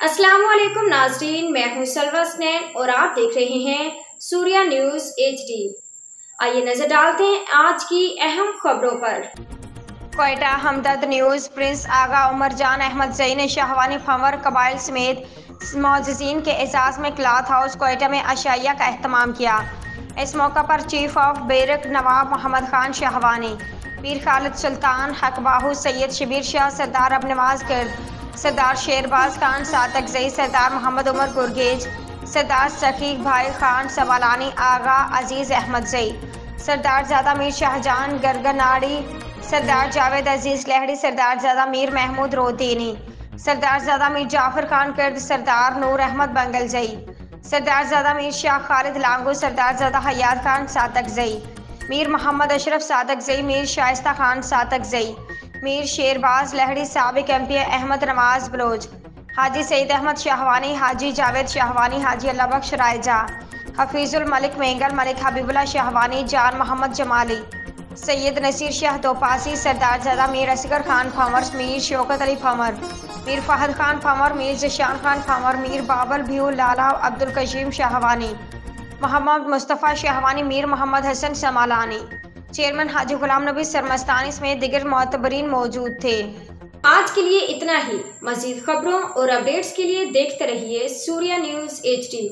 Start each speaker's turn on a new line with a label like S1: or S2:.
S1: अस्सलाम वालेकुम नाज़रीन, मैं हूं सलवा स्नैन और आप देख रहे हैं सूर्या न्यूज़ HD। आइए नजर डालते हैं आज की अहम खबरों पर।
S2: कोयटा हमदर्द न्यूज़। प्रिंस आगा उमर जान अहमद ज़ई ने शाहवानी फंवर कबाइल समेत मोअज़्ज़िज़ीन के एजाज़ में क्लॉथ हाउस कोयटा में अशाइया का एहतमाम किया। इस मौका पर चीफ ऑफ बैरक नवाब मोहम्मद खान शाहवानी, पीर खालिद सुल्तान हकबाहू, सैयद शबीर शाह, सरदार अबनवाज गिर्द, सरदार शेरबाज खान सातक ज़ई, सरदार मोहम्मद उमर गुरगेज, सरदार सकीक भाई खान सवालानी, आगा अजीज़ अहमद ज़ई, सरदार ज़्यादा मीर शाहजहान गरगनाड़ी, सरदार जावेद अजीज़ लहड़ी, सरदार ज़्यादा मीर महमूद रोदीनी, सरदार ज़्यादा मीर जाफर खान किर्द, सरदार नूर अहमद बंगल ज़ई, सरदार ज़्यादा मीर शाह खालिद लांगू, सरदार ज़्यादा हयात खान सातक ज़ई, मीर मोहम्मद अशरफ सातक ज़ई, मीर शाइस्ता खान सातक ज़ई, मीर शेरबाज लहड़ी, साबिक MP अहमद नवाज बलोच, हाजी सईद अहमद शाहवानी, हाजी जावेद शाहवानी, हाजी अल्लाह बख्श रायजा, हफीजुल मलिक मेंगल, मलिक हबीबुल्लाह शाहवानी, जान मोहम्मद जमाली, सैयद नसीर शाह दोपासी, सरदार ज़्यादा मीर असगर खान फंवर, मीर शौकत अली फंवर, मीर फहद खान फंवर, मीर ज़शान खान फंवर, मीर बाबल भ्यू लाला अब्दुल कशीम शाहवानी, मोहम्मद मुस्तफ़ा शाहवानी, मीर मोहम्मद हसन समालानी, चेयरमैन हाजी गुलाम नबी सरमस्तानी समेत दिगर मोअतबरीन मौजूद थे।
S1: आज के लिए इतना ही। मज़ीद खबरों और अपडेट्स के लिए देखते रहिए सूर्या न्यूज़ HD।